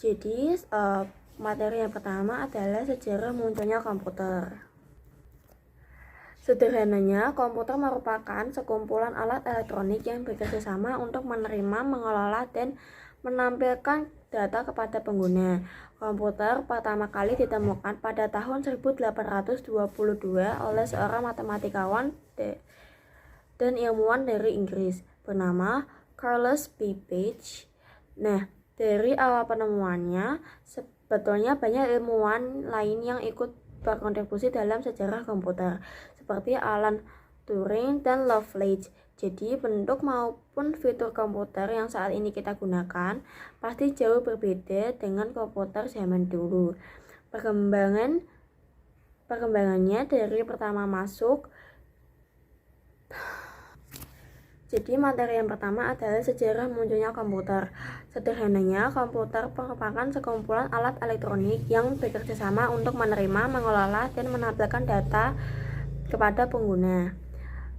Jadi, materi yang pertama adalah sejarah munculnya komputer. Sederhananya, komputer merupakan sekumpulan alat elektronik yang bekerjasama untuk menerima, mengelola, dan menampilkan data kepada pengguna. Komputer pertama kali ditemukan pada tahun 1822 oleh seorang matematikawan dan ilmuwan dari Inggris bernama Charles Babbage. Nah, dari awal penemuannya, sebetulnya banyak ilmuwan lain yang ikut berkontribusi dalam sejarah komputer, seperti Alan Turing dan Lovelace. Jadi, bentuk maupun fitur komputer yang saat ini kita gunakan pasti jauh berbeda dengan komputer zaman dulu. Perkembangannya dari pertama masuk. Jadi materi yang pertama adalah sejarah munculnya komputer. Sederhananya, komputer merupakan sekumpulan alat elektronik yang bekerjasama untuk menerima, mengelola, dan menampilkan data kepada pengguna.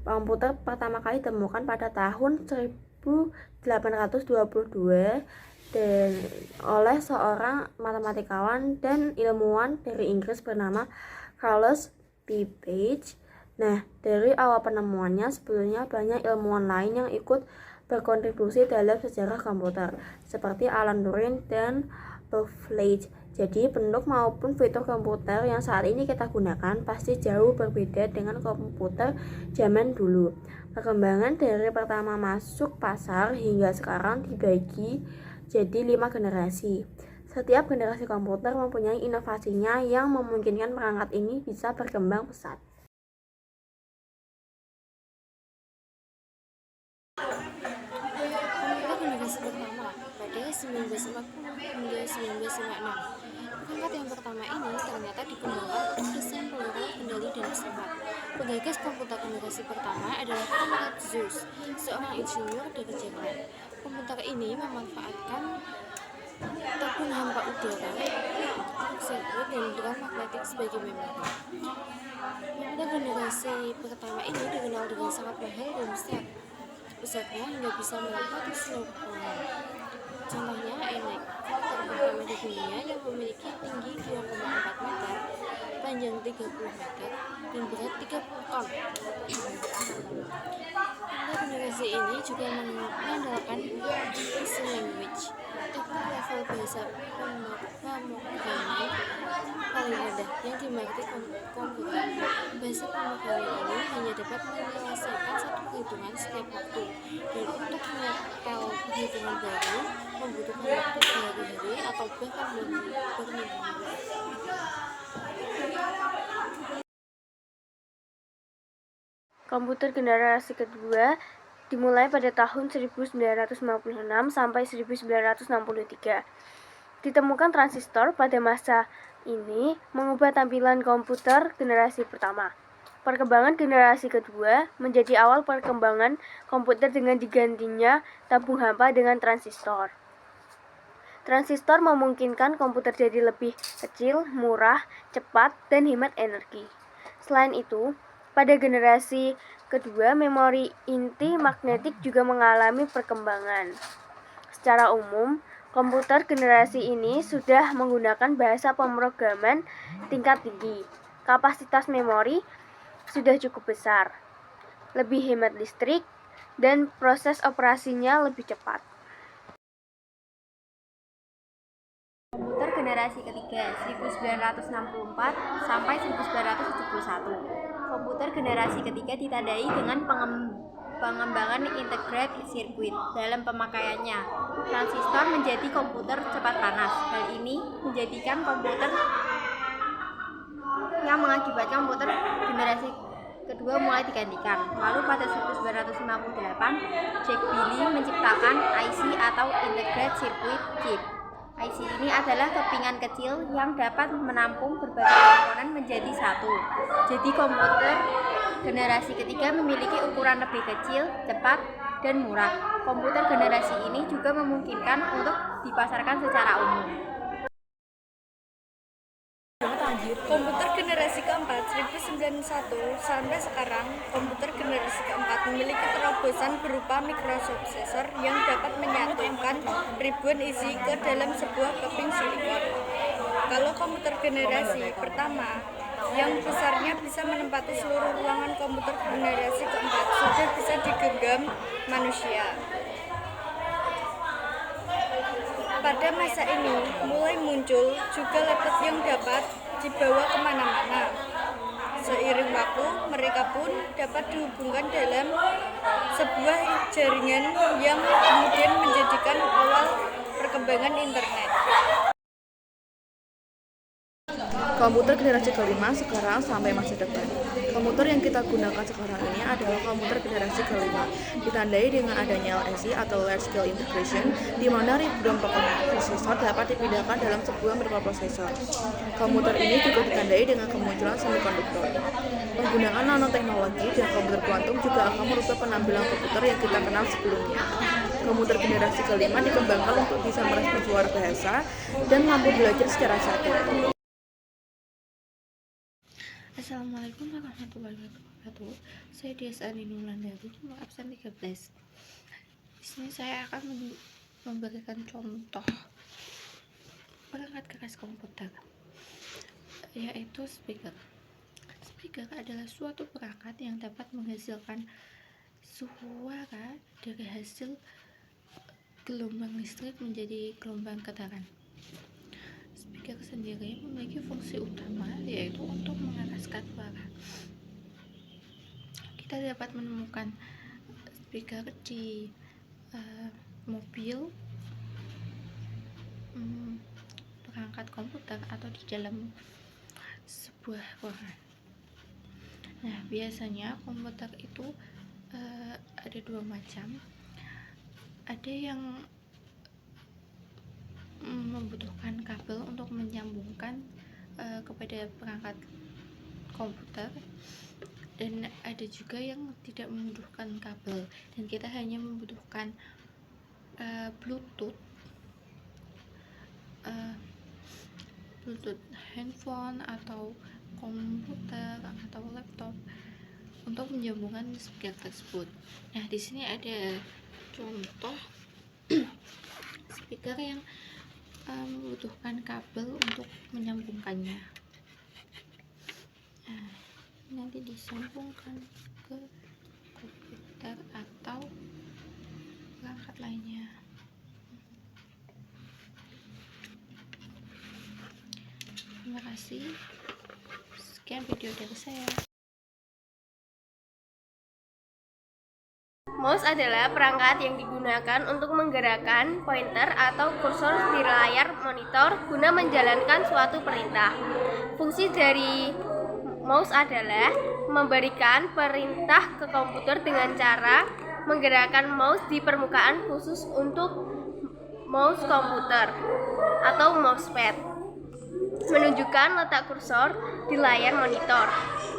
Komputer pertama kali ditemukan pada tahun 1822 dan oleh seorang matematikawan dan ilmuwan dari Inggris bernama Charles Babbage. Nah, dari awal penemuannya, sebetulnya banyak ilmuwan lain yang ikut berkontribusi dalam sejarah komputer, seperti Alan Turing dan Lovelace. Jadi, bentuk maupun fitur komputer yang saat ini kita gunakan pasti jauh berbeda dengan komputer zaman dulu. Perkembangan dari pertama masuk pasar hingga sekarang dibagi jadi 5 generasi. Setiap generasi komputer mempunyai inovasinya yang memungkinkan perangkat ini bisa berkembang pesat. Pertama pada 1940 hingga 1956. Perangkat yang pertama ini ternyata dikembangkan untuk desain peluru, kendali, dan pesawat. Penggagas komputer generasi pertama adalah Konrad Zuse, seorang insinyur dari Jerman. Komputer ini memanfaatkan tabung hampa udara, sirkuit, dan drum magnetik sebagai memori. Komputer generasi pertama ini dikenal dengan sangat mahal dan besar. Besarnya hingga bisa melewati seluruh ruangan. Contohnya ENIAC, komputer pertama di dunia yang memiliki tinggi 2,4 meter, panjang 30 meter, dan berat 30 ton. Komputer generasi ini juga mengandalkan PC language, teknik level bahasa pemrograman paling rendah yang dimengerti komputer. Bahasa pemrograman ini hanya dapat menyelesaikan satu perhitungan setiap waktu, dan untuk menyetel perhitungan baru membutuhkan waktu berhari-hari atau bahkan berminggu-minggu. Komputer generasi kedua dimulai pada tahun 1956 sampai 1963. Ditemukan transistor pada masa ini mengubah tampilan komputer generasi pertama. Perkembangan generasi kedua menjadi awal perkembangan komputer dengan digantinya tabung hampa dengan transistor. Transistor memungkinkan komputer jadi lebih kecil, murah, cepat, dan hemat energi. Selain itu, pada generasi kedua, memori inti magnetik juga mengalami perkembangan. Secara umum, komputer generasi ini sudah menggunakan bahasa pemrograman tingkat tinggi. Kapasitas memori sudah cukup besar, lebih hemat listrik, dan proses operasinya lebih cepat. Komputer generasi ketiga 1964 sampai 1971. Komputer generasi ketiga ditandai dengan pengembangan integrated circuit dalam pemakaiannya. Transistor menjadi komputer cepat panas. Hal ini menjadikan komputer yang mengakibatkan komputer generasi kedua mulai digantikan. Lalu pada 1958, Jack Billy menciptakan IC atau Integrated Circuit Chip. IC ini adalah kepingan kecil yang dapat menampung berbagai komponen menjadi satu. Jadi komputer generasi ketiga memiliki ukuran lebih kecil, cepat, dan murah. Komputer generasi ini juga memungkinkan untuk dipasarkan secara umum. Komputer generasi keempat 1091 sampai sekarang, komputer generasi keempat memiliki terobosan berupa microprosesor yang dapat menyatukan ribuan isi ke dalam sebuah keping silikon. Kalau komputer generasi pertama yang besarnya bisa menempati seluruh ruangan, komputer generasi keempat sudah bisa digenggam manusia. Pada masa ini mulai muncul juga laptop yang dapat dibawa kemana-mana. Seiring waktu, mereka pun dapat dihubungkan dalam sebuah jaringan yang kemudian menjadikan awal perkembangan internet. Komputer generasi kelima sekarang sampai masa depan. Komputer yang kita gunakan sekarang ini adalah komputer generasi kelima, ditandai dengan adanya LSI atau Large Scale Integration, di mana ribuan prosesor dapat dipindahkan dalam sebuah microprosesor. Komputer ini juga ditandai dengan kemunculan semikonduktor. Penggunaan nanoteknologi dan komputer kuantum juga akan merubah penampilan komputer yang kita kenal sebelumnya. Komputer generasi kelima dikembangkan untuk bisa merespons suara bahasa dan mampu belajar secara sadar. Assalamualaikum warahmatullahi wabarakatuh. Saya Desa Nulandari, absen 13. Di sini saya akan memberikan contoh perangkat keras komputer, yaitu speaker. Speaker adalah suatu perangkat yang dapat menghasilkan suara dari hasil gelombang listrik menjadi gelombang getaran. Speaker sendiri memiliki fungsi utama, yaitu untuk mengeraskan suara. Kita dapat menemukan speaker di mobil, perangkat komputer, atau di dalam sebuah ruangan. Nah, biasanya komputer itu ada dua macam. Ada yang membutuhkan kabel untuk menyambungkan kepada perangkat komputer, dan ada juga yang tidak membutuhkan kabel dan kita hanya membutuhkan Bluetooth handphone atau komputer atau laptop untuk menyambungkan speaker tersebut. Nah, di sini ada contoh speaker yang membutuhkan kabel untuk menyambungkannya. Nah, nanti disambungkan ke komputer atau perangkat lainnya. Terima kasih. Sekian video dari saya. Mouse adalah perangkat yang digunakan untuk menggerakkan pointer atau kursor di layar monitor guna menjalankan suatu perintah. Fungsi dari mouse adalah memberikan perintah ke komputer dengan cara menggerakkan mouse di permukaan khusus untuk mouse komputer atau mousepad, menunjukkan letak kursor di layar monitor,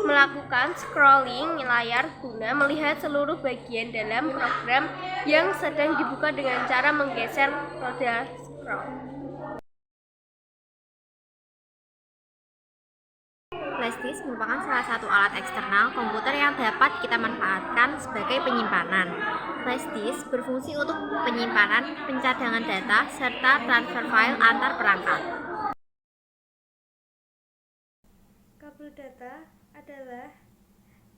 melakukan scrolling layar guna melihat seluruh bagian dalam program yang sedang dibuka dengan cara menggeser roda scroll. Flash disk merupakan salah satu alat eksternal komputer yang dapat kita manfaatkan sebagai penyimpanan. Flash disk berfungsi untuk penyimpanan, pencadangan data, serta transfer file antar perangkat. Kabel data adalah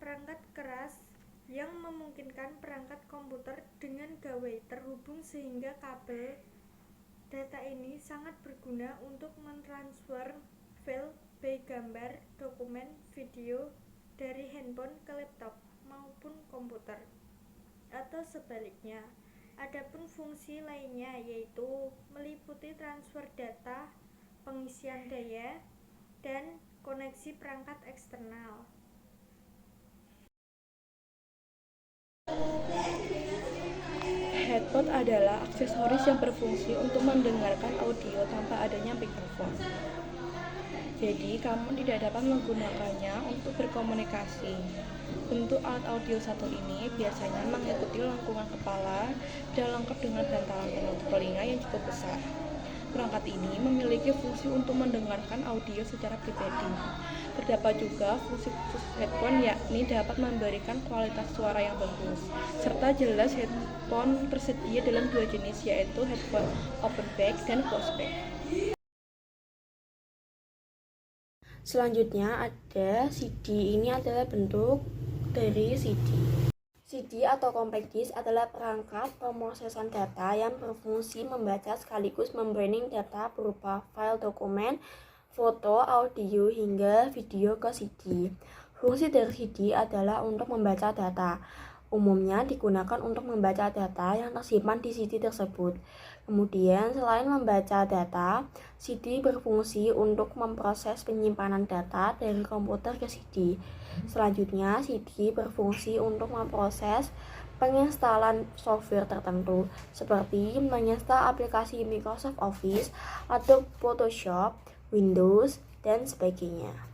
perangkat keras yang memungkinkan perangkat komputer dengan gawai terhubung, sehingga kabel data ini sangat berguna untuk mentransfer file baik gambar, dokumen, video dari handphone ke laptop maupun komputer atau sebaliknya. Adapun fungsi lainnya yaitu meliputi transfer data, pengisian daya, dan koneksi perangkat eksternal. Headphone adalah aksesoris yang berfungsi untuk mendengarkan audio tanpa adanya mikrofon. Jadi, kamu tidak dapat menggunakannya untuk berkomunikasi. Bentuk alat audio satu ini biasanya mengikuti lengkungan kepala dan lengkap dengan bantalan penutup telinga yang cukup besar. perangkat ini memiliki fungsi untuk mendengarkan audio secara pribadi. Terdapat juga fungsi khusus headphone, yakni dapat memberikan kualitas suara yang bagus. Serta jelas headphone tersedia dalam dua jenis, yaitu headphone open back dan close back. Selanjutnya ada CD. Ini adalah bentuk dari CD. CD atau compact disc adalah perangkat pemrosesan data yang berfungsi membaca sekaligus membranding data berupa file dokumen, foto, audio, hingga video ke CD. Fungsi dari CD adalah untuk membaca data. Umumnya digunakan untuk membaca data yang tersimpan di CD tersebut. Kemudian, selain membaca data, CD berfungsi untuk memproses penyimpanan data dari komputer ke CD. Selanjutnya, CD berfungsi untuk memproses penginstalan software tertentu, seperti menginstal aplikasi Microsoft Office, Adobe Photoshop, Windows, dan sebagainya.